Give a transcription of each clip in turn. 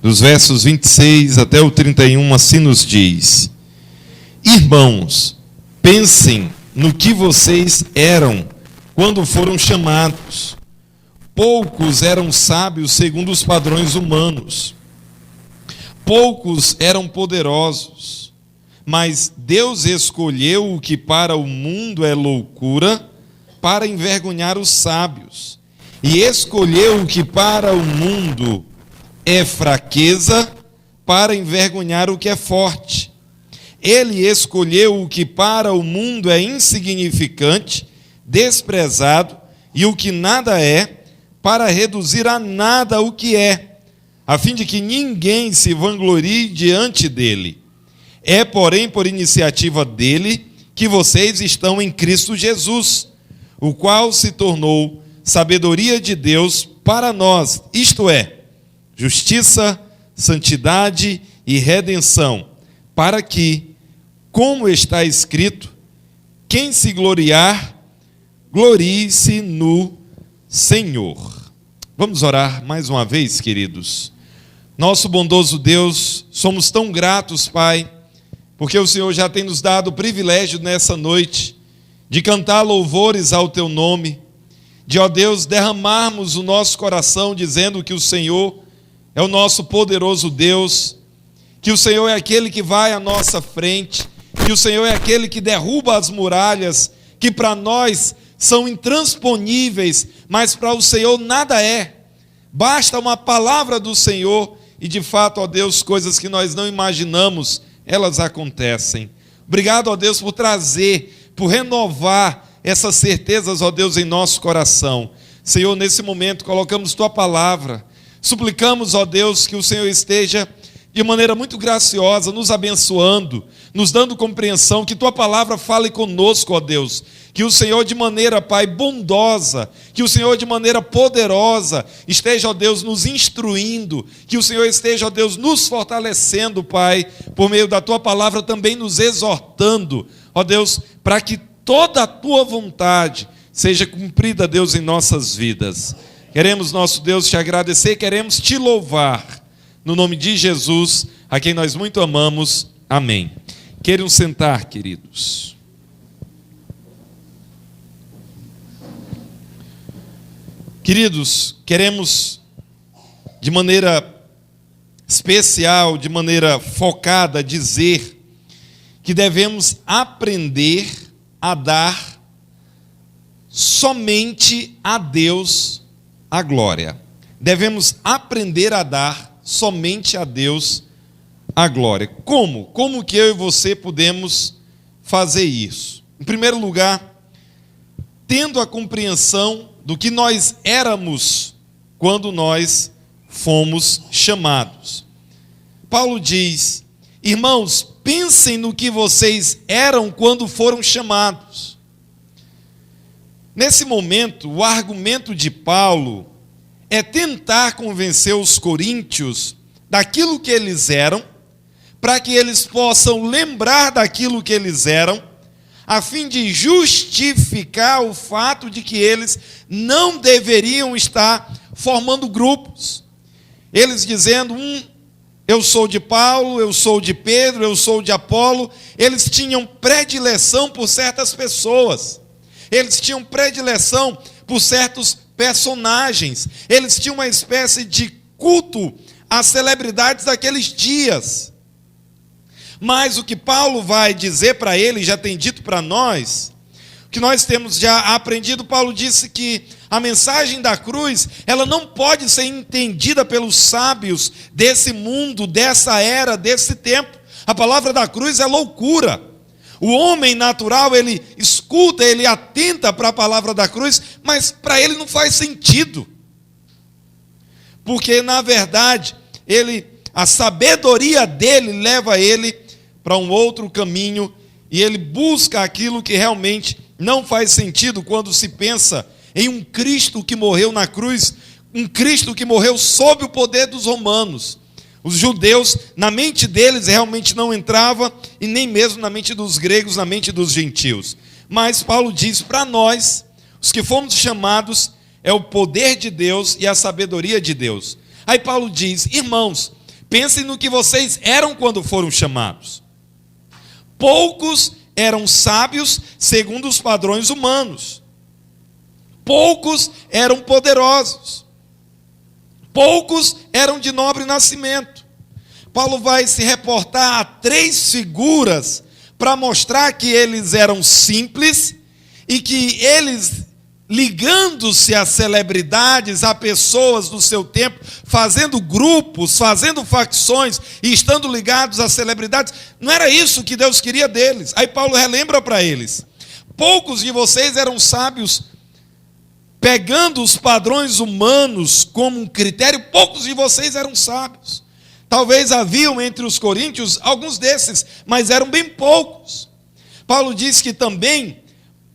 dos versos 26 até o 31, assim nos diz: Irmãos, pensem no que vocês eram quando foram chamados. Poucos eram sábios segundo os padrões humanos. Poucos eram poderosos. Mas Deus escolheu o que para o mundo é loucura para envergonhar os sábios. E escolheu o que para o mundo é fraqueza para envergonhar o que é forte. Ele escolheu o que para o mundo é insignificante, desprezado, e o que nada é, para reduzir a nada o que é, a fim de que ninguém se vanglorie diante dele. É, porém, por iniciativa dele que vocês estão em Cristo Jesus, o qual se tornou sabedoria de Deus para nós, isto é, justiça, santidade e redenção, para que, como está escrito, quem se gloriar, glorie-se no Senhor. Vamos orar mais uma vez, queridos. Nosso bondoso Deus, somos tão gratos, Pai, porque o Senhor já tem nos dado o privilégio nessa noite de cantar louvores ao Teu nome, de, ó Deus, derramarmos o nosso coração dizendo que o Senhor é o nosso poderoso Deus, que o Senhor é aquele que vai à nossa frente, que o Senhor é aquele que derruba as muralhas, que para nós são intransponíveis, mas para o Senhor nada é. Basta uma palavra do Senhor e, de fato, ó Deus, coisas que nós não imaginamos, elas acontecem. Obrigado, ó Deus, por trazer, por renovar essas certezas, ó Deus, em nosso coração. Senhor, nesse momento, colocamos Tua palavra. Suplicamos, ó Deus, que o Senhor esteja de maneira muito graciosa, nos abençoando, nos dando compreensão, que Tua palavra fale conosco, ó Deus. Que o Senhor de maneira, Pai, bondosa, que o Senhor de maneira poderosa esteja, ó Deus, nos instruindo, que o Senhor esteja, ó Deus, nos fortalecendo, Pai, por meio da Tua palavra também nos exortando, ó Deus, para que toda a Tua vontade seja cumprida, Deus, em nossas vidas. Queremos, nosso Deus, Te agradecer, queremos Te louvar, no nome de Jesus, a quem nós muito amamos. Amém. Queiram sentar, queridos. Queridos, queremos de maneira especial, de maneira focada, dizer que devemos aprender a dar somente a Deus a glória. Devemos aprender a dar somente a Deus a glória. Como? Como que eu e você podemos fazer isso? Em primeiro lugar, tendo a compreensão do que nós éramos quando nós fomos chamados. Paulo diz: irmãos, pensem no que vocês eram quando foram chamados. Nesse momento, o argumento de Paulo é tentar convencer os coríntios daquilo que eles eram, para que eles possam lembrar daquilo que eles eram, a fim de justificar o fato de que eles não deveriam estar formando grupos. Eles dizendo, eu sou de Paulo, eu sou de Pedro, eu sou de Apolo. Eles tinham predileção por certas pessoas. Eles tinham predileção por certos personagens. Eles tinham uma espécie de culto às celebridades daqueles dias. Mas o que Paulo vai dizer para ele, já tem dito para nós, que nós temos já aprendido. Paulo disse que a mensagem da cruz, ela não pode ser entendida pelos sábios desse mundo, dessa era, desse tempo. A palavra da cruz é loucura. O homem natural, ele escuta, ele atenta para a palavra da cruz, mas para ele não faz sentido. Porque, na verdade, a sabedoria dele leva ele para um outro caminho, e ele busca aquilo que realmente não faz sentido quando se pensa em um Cristo que morreu na cruz, um Cristo que morreu sob o poder dos romanos. Os judeus, na mente deles, realmente não entrava, e nem mesmo na mente dos gregos, na mente dos gentios. Mas Paulo diz para nós, os que fomos chamados, é o poder de Deus e a sabedoria de Deus. Aí Paulo diz, irmãos, Pensem no que vocês eram quando foram chamados. Poucos eram sábios segundo os padrões humanos. Poucos eram poderosos. Poucos eram de nobre nascimento. Paulo vai se reportar a 3 figuras para mostrar que eles eram simples e que eles, ligando-se a celebridades, a pessoas do seu tempo, fazendo grupos, fazendo facções e estando ligados a celebridades, não era isso que Deus queria deles. Aí Paulo relembra para eles: poucos de vocês eram sábios pegando os padrões humanos como um critério, poucos de vocês eram sábios. Talvez haviam entre os coríntios alguns desses, mas eram bem poucos. Paulo diz que também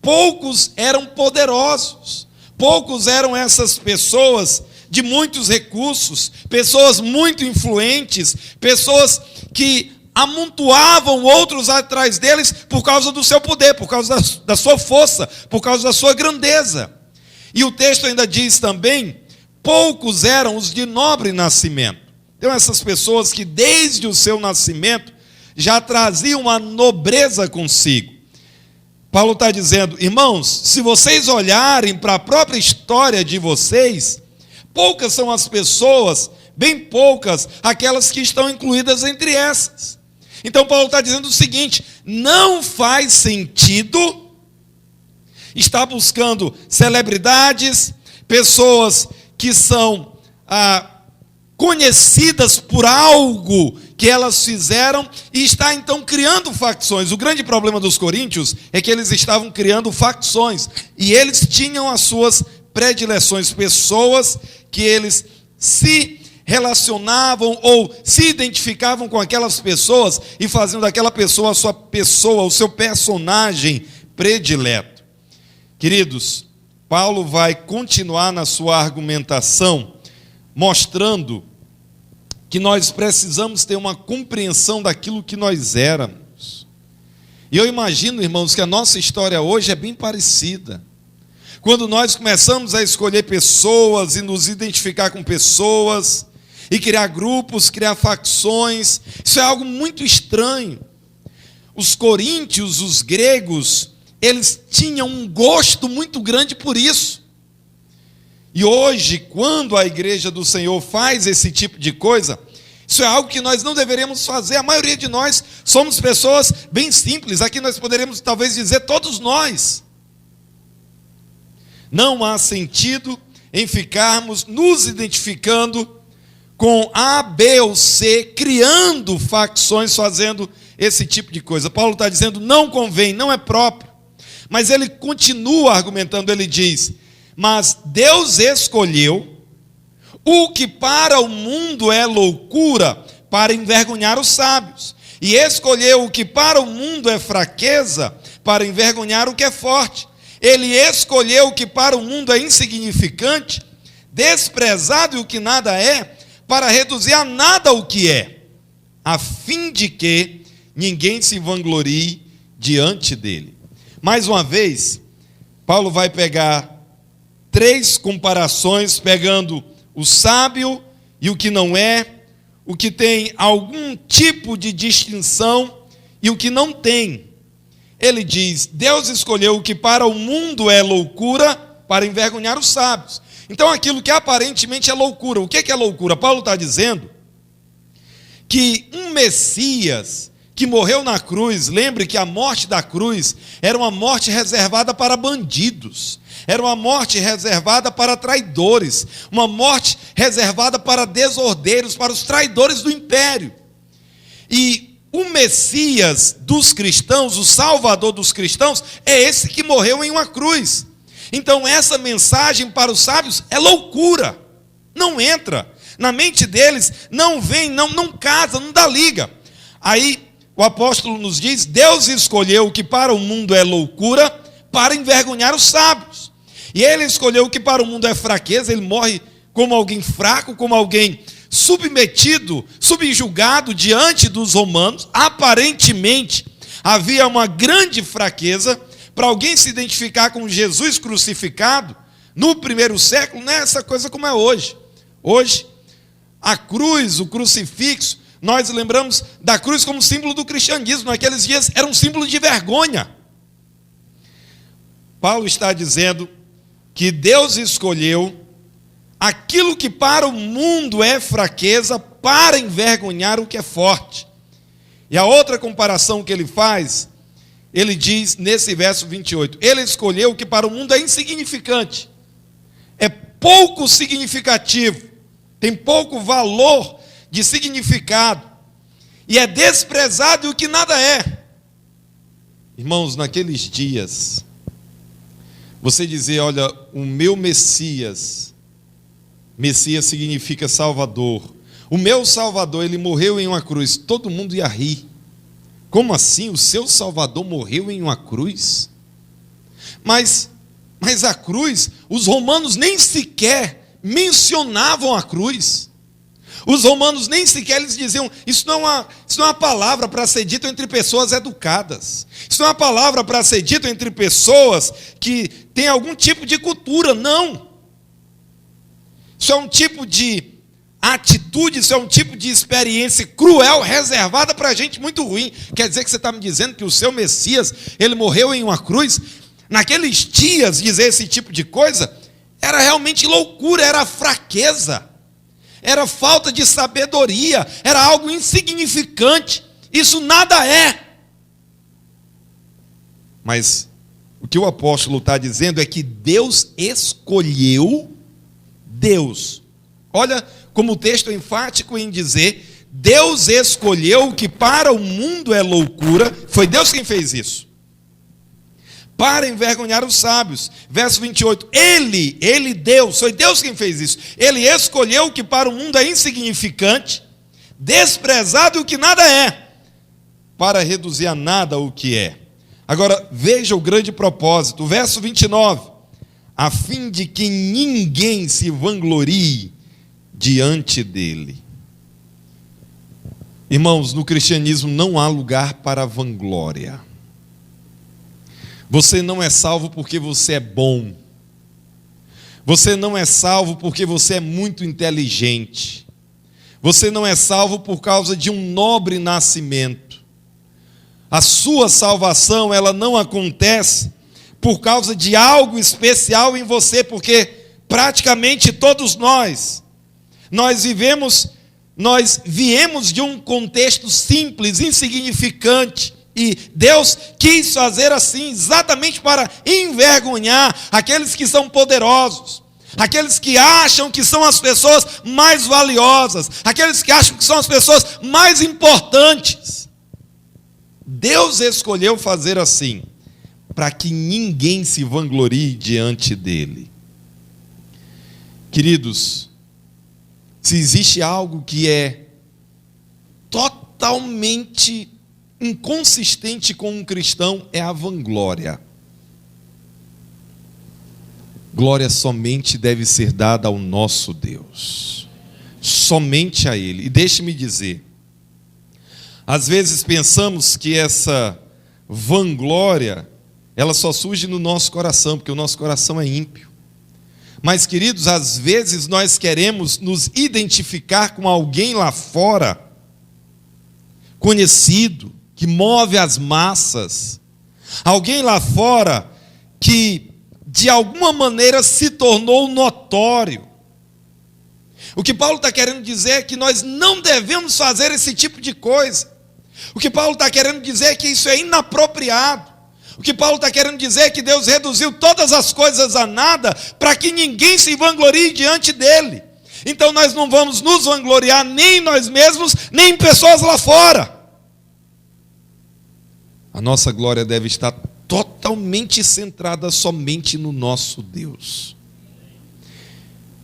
poucos eram poderosos, poucos eram essas pessoas de muitos recursos, pessoas muito influentes, pessoas que amontoavam outros atrás deles por causa do seu poder, por causa da sua força, por causa da sua grandeza. E o texto ainda diz também: poucos eram os de nobre nascimento. Então essas pessoas que desde o seu nascimento já traziam a nobreza consigo. Paulo está dizendo: irmãos, se vocês olharem para a própria história de vocês, poucas são as pessoas, bem poucas, aquelas que estão incluídas entre essas. Então Paulo está dizendo o seguinte: não faz sentido estar buscando celebridades, pessoas que são conhecidas por algo que elas fizeram, e está então criando facções. O grande problema dos coríntios é que eles estavam criando facções, e eles tinham as suas predileções, pessoas que eles se relacionavam ou se identificavam com aquelas pessoas e faziam daquela pessoa a sua pessoa, o seu personagem predileto. Queridos, Paulo vai continuar na sua argumentação, mostrando que nós precisamos ter uma compreensão daquilo que nós éramos. E eu imagino, irmãos, que a nossa história hoje é bem parecida. Quando nós começamos a escolher pessoas e nos identificar com pessoas, e criar grupos, criar facções, isso é algo muito estranho. Os coríntios, os gregos, eles tinham um gosto muito grande por isso. E hoje, quando a igreja do Senhor faz esse tipo de coisa, isso é algo que nós não deveríamos fazer. A maioria de nós somos pessoas bem simples. Aqui nós poderíamos talvez dizer todos nós. Não há sentido em ficarmos nos identificando com A, B ou C, criando facções, fazendo esse tipo de coisa. Paulo está dizendo: não convém, não é próprio. Mas ele continua argumentando, ele diz: mas Deus escolheu o que para o mundo é loucura para envergonhar os sábios, e escolheu o que para o mundo é fraqueza para envergonhar o que é forte. Ele escolheu o que para o mundo é insignificante, desprezado e o que nada é, para reduzir a nada o que é, a fim de que ninguém se vanglorie diante dele. Mais uma vez, Paulo vai pegar 3 comparações, pegando o sábio e o que não é, o que tem algum tipo de distinção e o que não tem. Ele diz: Deus escolheu o que para o mundo é loucura para envergonhar os sábios. Então aquilo que aparentemente é loucura, o que é loucura? Paulo está dizendo que um Messias que morreu na cruz, lembre que a morte da cruz era uma morte reservada para bandidos, era uma morte reservada para traidores, uma morte reservada para desordeiros, para os traidores do império. E o Messias dos cristãos, o Salvador dos cristãos, é esse que morreu em uma cruz. Então essa mensagem para os sábios é loucura, não entra na mente deles, não vem, não casa, não dá liga. Aí o apóstolo nos diz: Deus escolheu o que para o mundo é loucura para envergonhar os sábios. E ele escolheu o que para o mundo é fraqueza. Ele morre como alguém fraco, como alguém submetido, subjugado diante dos romanos. Aparentemente havia uma grande fraqueza para alguém se identificar com Jesus crucificado. No primeiro século não é essa coisa como é hoje. Hoje A cruz, o crucifixo, nós lembramos da cruz como símbolo do cristianismo. Naqueles dias era um símbolo de vergonha. Paulo está dizendo que Deus escolheu aquilo que para o mundo é fraqueza para envergonhar o que é forte. E a outra comparação que ele faz, ele diz nesse verso 28, ele escolheu o que para o mundo é insignificante, é pouco significativo, tem pouco valor de significado, e é desprezado o que nada é. Irmãos, naqueles dias, você dizer, olha, o meu Messias significa Salvador, o meu Salvador, ele morreu em uma cruz, todo mundo ia rir. Como assim? O seu Salvador morreu em uma cruz? Mas a cruz, os romanos nem sequer mencionavam a cruz. Os romanos nem sequer eles diziam, isso não é uma palavra para ser dito entre pessoas educadas. Isso não é uma palavra para ser dito entre pessoas que têm algum tipo de cultura, não. Isso é um tipo de atitude, isso é um tipo de experiência cruel, reservada para gente muito ruim. Quer dizer que você está me dizendo que o seu Messias, ele morreu em uma cruz? Naqueles dias, dizer esse tipo de coisa, era realmente loucura, era fraqueza, era falta de sabedoria, era algo insignificante, isso nada é. Mas o que o apóstolo está dizendo é que Deus escolheu, olha como o texto é enfático em dizer, Deus escolheu o que para o mundo é loucura, foi Deus quem fez isso, para envergonhar os sábios. Verso 28, Deus, foi Deus quem fez isso, ele escolheu o que para o mundo é insignificante, desprezado o que nada é, para reduzir a nada o que é. Agora, veja o grande propósito, verso 29, a fim de que ninguém se vanglorie diante dele. Irmãos, no cristianismo não há lugar para vanglória. Você não é salvo porque você é bom. Você não é salvo porque você é muito inteligente. Você não é salvo por causa de um nobre nascimento. A sua salvação, ela não acontece por causa de algo especial em você, porque praticamente todos nós viemos de um contexto simples, insignificante, e Deus quis fazer assim, exatamente para envergonhar aqueles que são poderosos, aqueles que acham que são as pessoas mais valiosas, aqueles que acham que são as pessoas mais importantes. Deus escolheu fazer assim, para que ninguém se vanglorie diante dele. Queridos, se existe algo que é totalmente inconsistente com um cristão, é a vanglória. Glória somente deve ser dada ao nosso Deus, somente a Ele. E deixe-me dizer, às vezes pensamos que essa vanglória, ela só surge no nosso coração, porque o nosso coração é ímpio. Mas, queridos, às vezes nós queremos nos identificar com alguém lá fora, conhecido, que move as massas, alguém lá fora que, de alguma maneira, se tornou notório. O que Paulo está querendo dizer é que nós não devemos fazer esse tipo de coisa. O que Paulo está querendo dizer é que isso é inapropriado. O que Paulo está querendo dizer é que Deus reduziu todas as coisas a nada para que ninguém se vanglorie diante dele. Então nós não vamos nos vangloriar nem em nós mesmos, nem em pessoas lá fora. A nossa glória deve estar totalmente centrada somente no nosso Deus.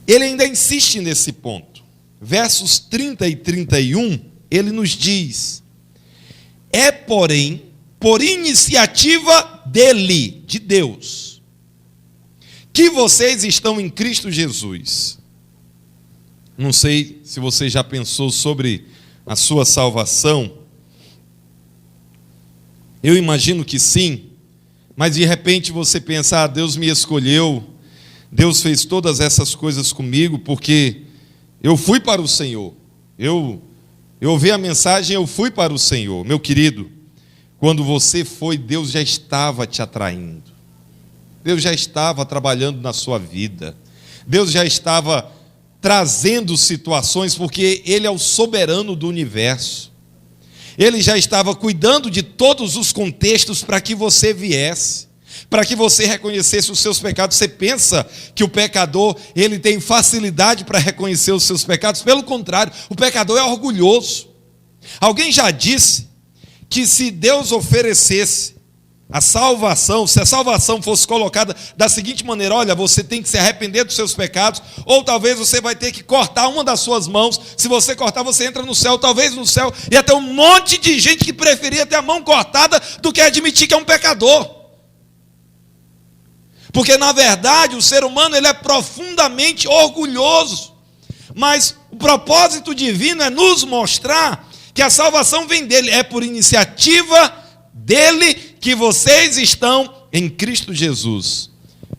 Ele ainda insiste nesse ponto. Versos 30 e 31, ele nos diz: é, porém, por iniciativa dele, de Deus, que vocês estão em Cristo Jesus. Não sei se você já pensou sobre a sua salvação. Eu imagino que sim, mas de repente você pensa, Deus me escolheu, Deus fez todas essas coisas comigo porque Eu fui para o Senhor. Eu ouvi a mensagem, eu fui para o Senhor. Meu querido, quando você foi, Deus já estava te atraindo. Deus já estava trabalhando na sua vida. Deus já estava trazendo situações, porque Ele é o soberano do universo. Ele já estava cuidando de todos os contextos para que você viesse, para que você reconhecesse os seus pecados. Você pensa que o pecador, ele tem facilidade para reconhecer os seus pecados? Pelo contrário, o pecador é orgulhoso. Alguém já disse que se Deus oferecesse a salvação, se a salvação fosse colocada da seguinte maneira: olha, você tem que se arrepender dos seus pecados, ou talvez você vai ter que cortar uma das suas mãos. Se você cortar, você entra no céu. Talvez no céu ia ter um monte de gente que preferia ter a mão cortada do que admitir que é um pecador. Porque na verdade o ser humano, ele é profundamente orgulhoso. Mas o propósito divino é nos mostrar que a salvação vem dele, é por iniciativa dele que vocês estão em Cristo Jesus.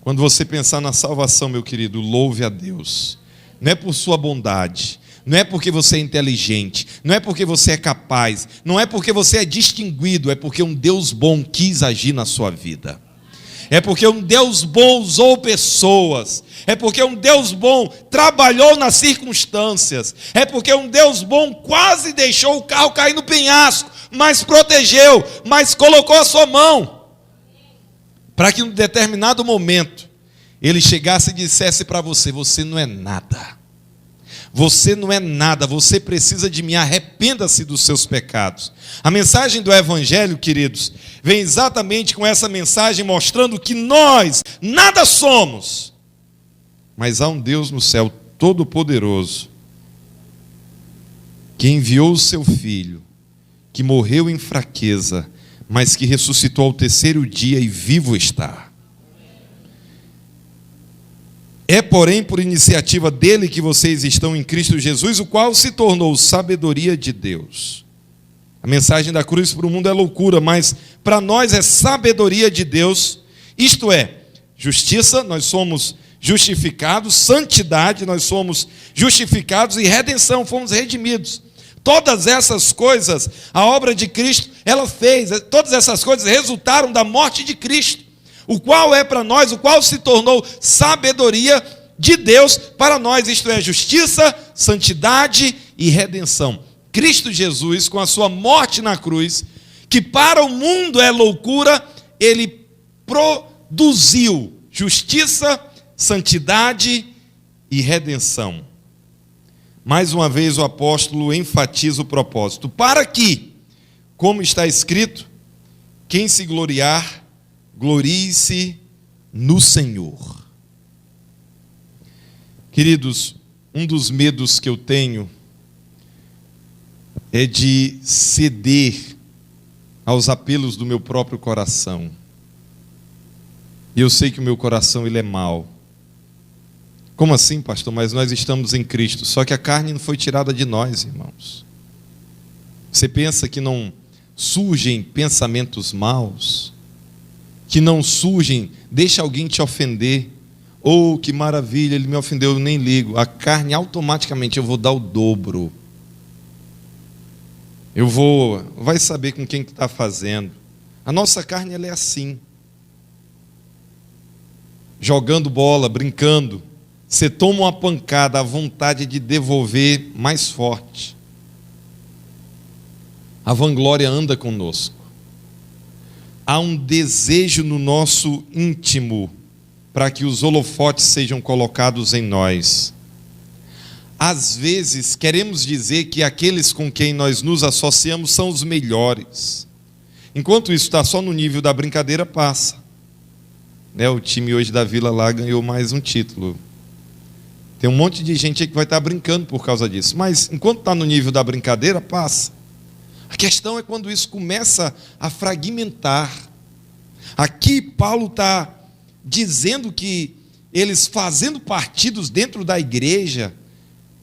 Quando você pensar na salvação, meu querido, louve a Deus. Não é por sua bondade, não é porque você é inteligente, não é porque você é capaz, não é porque você é distinguido, é porque um Deus bom quis agir na sua vida. É porque um Deus bom usou pessoas. É porque um Deus bom trabalhou nas circunstâncias. É porque um Deus bom quase deixou o carro cair no penhasco, mas protegeu, mas colocou a sua mão, para que em um determinado momento Ele chegasse e dissesse para você: você não é nada. Você não é nada, você precisa de mim, arrependa-se dos seus pecados. A mensagem do Evangelho, queridos, vem exatamente com essa mensagem, mostrando que nós nada somos, mas há um Deus no céu todo-poderoso, que enviou o seu Filho, que morreu em fraqueza, mas que ressuscitou ao terceiro dia e vivo está. É, porém, por iniciativa dele que vocês estão em Cristo Jesus, o qual se tornou sabedoria de Deus. A mensagem da cruz para o mundo é loucura, mas para nós é sabedoria de Deus. Isto é, justiça, nós somos justificados; santidade, nós somos justificados; e redenção, fomos redimidos. Todas essas coisas, a obra de Cristo, ela fez. Todas essas coisas resultaram da morte de Cristo, o qual é para nós, o qual se tornou sabedoria de Deus para nós, isto é, justiça, santidade e redenção. Cristo Jesus, com a sua morte na cruz, que para o mundo é loucura, ele produziu justiça, santidade e redenção. Mais uma vez o apóstolo enfatiza o propósito, para que, como está escrito, quem se gloriar, glorie-se no Senhor. Queridos, um dos medos que eu tenho é de ceder aos apelos do meu próprio coração. E eu sei que o meu coração, ele é mau. Como assim, pastor? Mas nós estamos em Cristo. Só que a carne não foi tirada de nós, irmãos. Você pensa que não surgem pensamentos maus? Que não surgem, deixa alguém te ofender. Oh, que maravilha, ele me ofendeu, eu nem ligo. A carne, automaticamente, eu vou dar o dobro. Vai saber com quem que está fazendo. A nossa carne, ela é assim. Jogando bola, brincando. Você toma uma pancada, a vontade de devolver mais forte. A vanglória anda conosco. Há um desejo no nosso íntimo para que os holofotes sejam colocados em nós. Às vezes, queremos dizer que aqueles com quem nós nos associamos são os melhores. Enquanto isso está só no nível da brincadeira, passa. O time hoje da Vila lá ganhou mais um título. Tem um monte de gente aí que vai estar brincando por causa disso. Mas, enquanto está no nível da brincadeira, passa. A questão é quando isso começa a fragmentar. Aqui Paulo está dizendo que eles fazendo partidos dentro da igreja,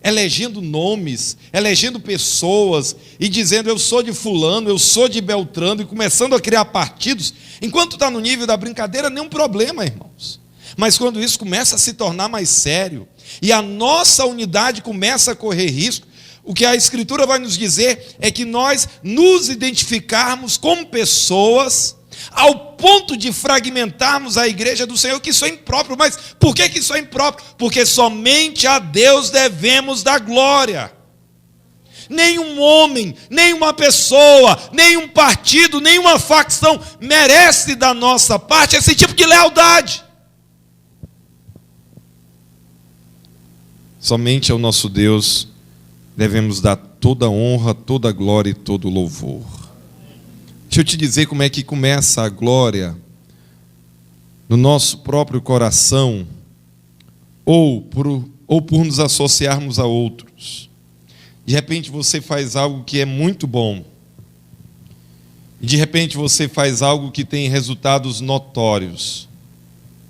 elegendo nomes, elegendo pessoas e dizendo: eu sou de fulano, eu sou de Beltrano, e começando a criar partidos. Enquanto está no nível da brincadeira, nenhum problema, irmãos. Mas quando isso começa a se tornar mais sério, e a nossa unidade começa a correr risco, o que a Escritura vai nos dizer é que nós nos identificarmos como pessoas, ao ponto de fragmentarmos a igreja do Senhor, que isso é impróprio. Mas por que isso é impróprio? Porque somente a Deus devemos dar glória. Nenhum homem, nenhuma pessoa, nenhum partido, nenhuma facção merece da nossa parte esse tipo de lealdade. Somente ao nosso Deus devemos dar toda a honra, toda a glória e todo o louvor. Deixa eu te dizer como é que começa a glória no nosso próprio coração, ou por nos associarmos a outros. De repente você faz algo que é muito bom, e de repente você faz algo que tem resultados notórios.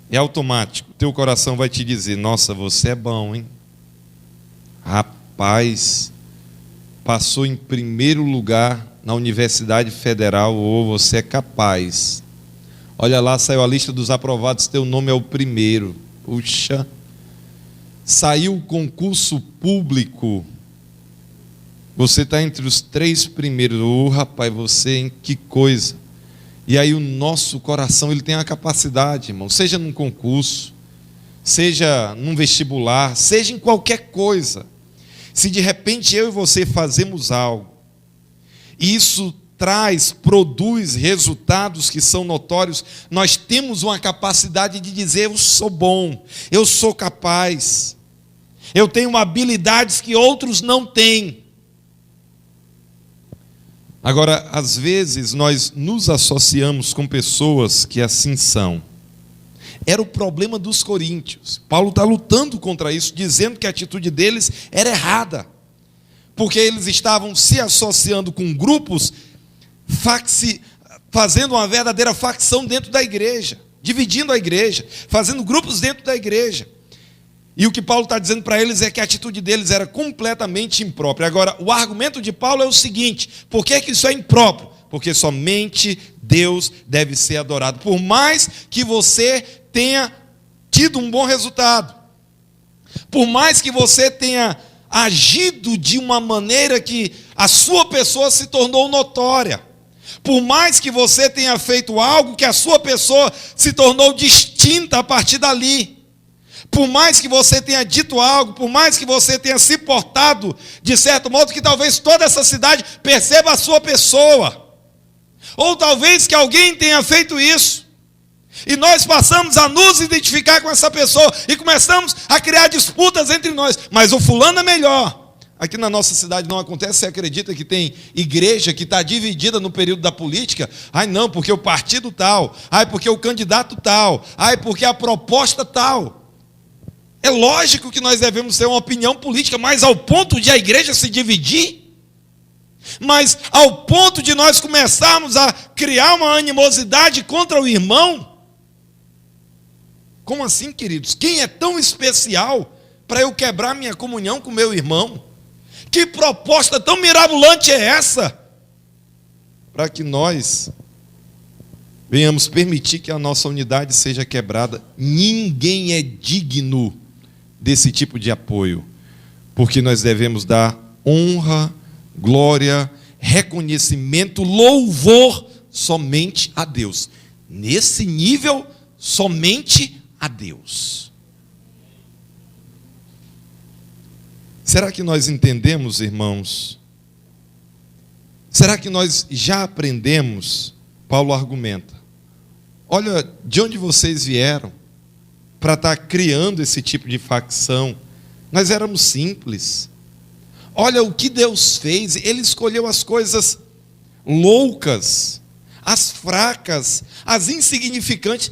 É automático, teu coração vai te dizer: nossa, você é bom, hein? Rapaz, passou em primeiro lugar na Universidade Federal, ou você é capaz. Olha lá, saiu a lista dos aprovados, teu nome é o primeiro. Puxa, saiu o concurso público, você está entre os 3 primeiros. Rapaz, você, hein? Que coisa. E aí o nosso coração, ele tem a capacidade, irmão, seja num concurso, seja num vestibular, seja em qualquer coisa. Se de repente eu e você fazemos algo, e isso produz resultados que são notórios, nós temos uma capacidade de dizer: eu sou bom, eu sou capaz, eu tenho habilidades que outros não têm. Agora, às vezes nós nos associamos com pessoas que assim são. Era o problema dos coríntios. Paulo está lutando contra isso, dizendo que a atitude deles era errada, porque eles estavam se associando com grupos, fazendo uma verdadeira facção dentro da igreja, dividindo a igreja, fazendo grupos dentro da igreja. E o que Paulo está dizendo para eles é que a atitude deles era completamente imprópria. Agora, o argumento de Paulo é o seguinte: por que isso é impróprio? Porque somente Deus deve ser adorado. Por mais que você tenha tido um bom resultado, por mais que você tenha agido de uma maneira que a sua pessoa se tornou notória, por mais que você tenha feito algo que a sua pessoa se tornou distinta a partir dali, por mais que você tenha dito algo, por mais que você tenha se portado de certo modo que talvez toda essa cidade perceba a sua pessoa, ou talvez que alguém tenha feito isso, e nós passamos a nos identificar com essa pessoa e começamos a criar disputas entre nós. Mas o fulano é melhor. Aqui na nossa cidade não acontece. Você acredita que tem igreja que está dividida no período da política? Ai não, porque o partido tal. Ai porque o candidato tal. Ai porque a proposta tal. É lógico que nós devemos ter uma opinião política, mas ao ponto de a igreja se dividir? Mas ao ponto de nós começarmos a criar uma animosidade contra o irmão? Como assim, queridos? Quem é tão especial para eu quebrar minha comunhão com meu irmão? Que proposta tão mirabolante é essa? Para que nós venhamos permitir que a nossa unidade seja quebrada. Ninguém é digno desse tipo de apoio, porque nós devemos dar honra, glória, reconhecimento, louvor somente a Deus. Nesse nível, somente a Deus. Será que nós entendemos, irmãos? Será que nós já aprendemos? Paulo argumenta: olha, de onde vocês vieram para estar criando esse tipo de facção? Nós éramos simples. Olha o que Deus fez. Ele escolheu as coisas loucas, as fracas, as insignificantes.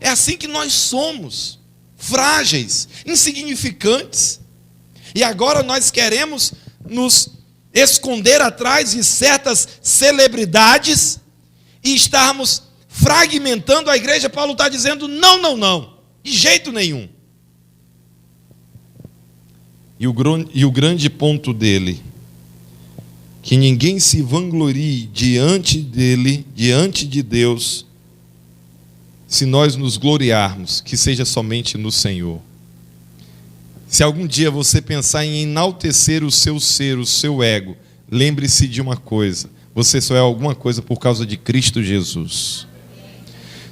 É assim que nós somos, frágeis, insignificantes. E agora nós queremos nos esconder atrás de certas celebridades e estarmos fragmentando a igreja. Paulo está dizendo: não, não, não, de jeito nenhum. E o grande ponto dele: que ninguém se vanglorie diante dele, diante de Deus, se nós nos gloriarmos, que seja somente no Senhor. Se algum dia você pensar em enaltecer o seu ser, o seu ego, lembre-se de uma coisa: você só é alguma coisa por causa de Cristo Jesus.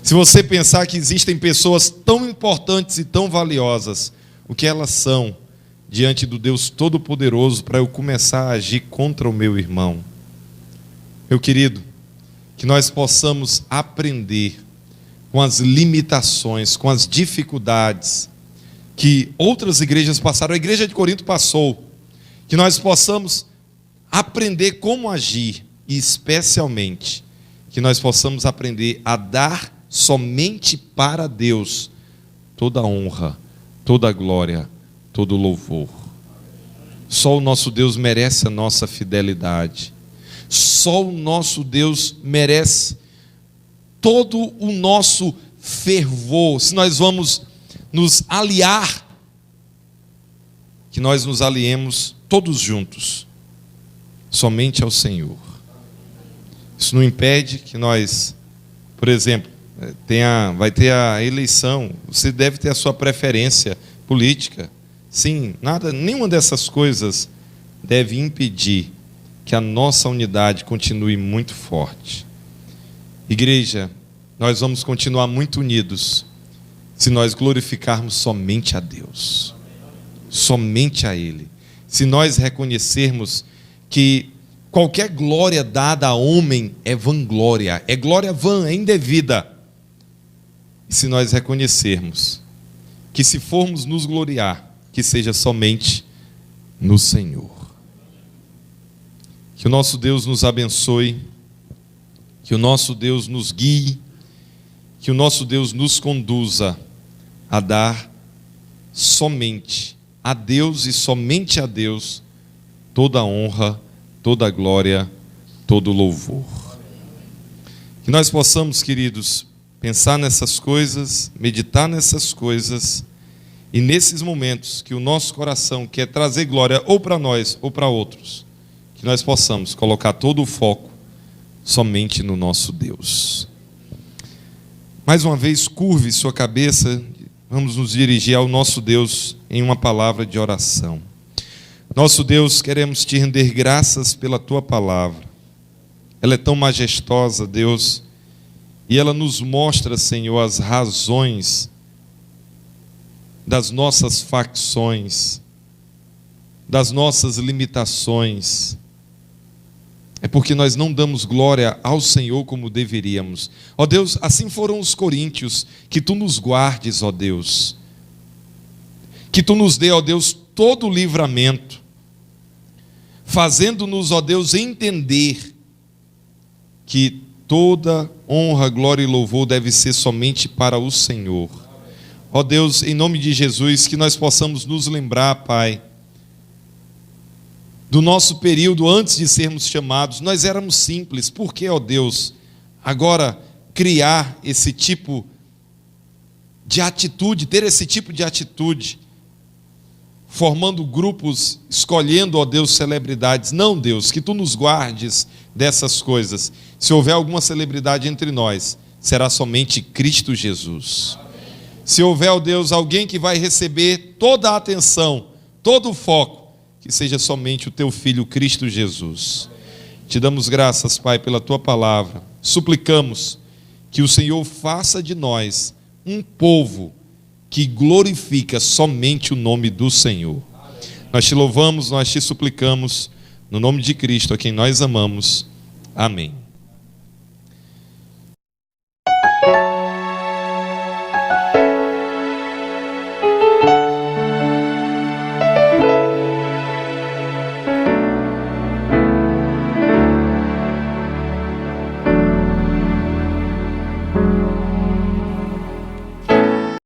Se você pensar que existem pessoas tão importantes e tão valiosas, o que elas são diante do Deus Todo-Poderoso para eu começar a agir contra o meu irmão? Meu querido, que nós possamos aprender com as limitações, com as dificuldades que outras igrejas passaram, a igreja de Corinto passou, que nós possamos aprender como agir e, especialmente, que nós possamos aprender a dar somente para Deus toda a honra, toda a glória, todo o louvor. Só o nosso Deus merece a nossa fidelidade. Só o nosso Deus merece todo o nosso fervor. Se nós vamos nos aliar, que nós nos aliemos todos juntos, somente ao Senhor. Isso não impede que nós, por exemplo, vai ter a eleição, você deve ter a sua preferência política. Sim, nenhuma dessas coisas deve impedir que a nossa unidade continue muito forte. Igreja, nós vamos continuar muito unidos se nós glorificarmos somente a Deus, somente a Ele. Se nós reconhecermos que qualquer glória dada a homem é vanglória, é glória vã, é indevida. E se nós reconhecermos que se formos nos gloriar, que seja somente no Senhor. Que o nosso Deus nos abençoe, que o nosso Deus nos guie, que o nosso Deus nos conduza a dar somente a Deus e somente a Deus toda a honra, toda a glória, todo o louvor. Que nós possamos, queridos, pensar nessas coisas, meditar nessas coisas, e nesses momentos que o nosso coração quer trazer glória ou para nós ou para outros, que nós possamos colocar todo o foco somente no nosso Deus. Mais uma vez, curve sua cabeça, vamos nos dirigir ao nosso Deus em uma palavra de oração. Nosso Deus, queremos te render graças pela tua palavra. Ela é tão majestosa, Deus, e ela nos mostra, Senhor, as razões das nossas facções, das nossas limitações. É porque nós não damos glória ao Senhor como deveríamos. Ó Deus, assim foram os coríntios. Que tu nos guardes, ó Deus. Que tu nos dê, ó Deus, todo o livramento, fazendo-nos, ó Deus, entender que toda honra, glória e louvor deve ser somente para o Senhor. Ó Deus, em nome de Jesus, que nós possamos nos lembrar, Pai, do nosso período antes de sermos chamados. Nós éramos simples. Por que, ó Deus, agora criar esse tipo de atitude, ter esse tipo de atitude, formando grupos, escolhendo, ó Deus, celebridades? Não, Deus, que tu nos guardes dessas coisas. Se houver alguma celebridade entre nós, será somente Cristo Jesus. Se houver, ó Deus, alguém que vai receber toda a atenção, todo o foco, que seja somente o teu Filho Cristo Jesus. Te damos graças, Pai, pela tua palavra. Suplicamos que o Senhor faça de nós um povo que glorifica somente o nome do Senhor. Nós te louvamos, nós te suplicamos, no nome de Cristo, a quem nós amamos. Amém.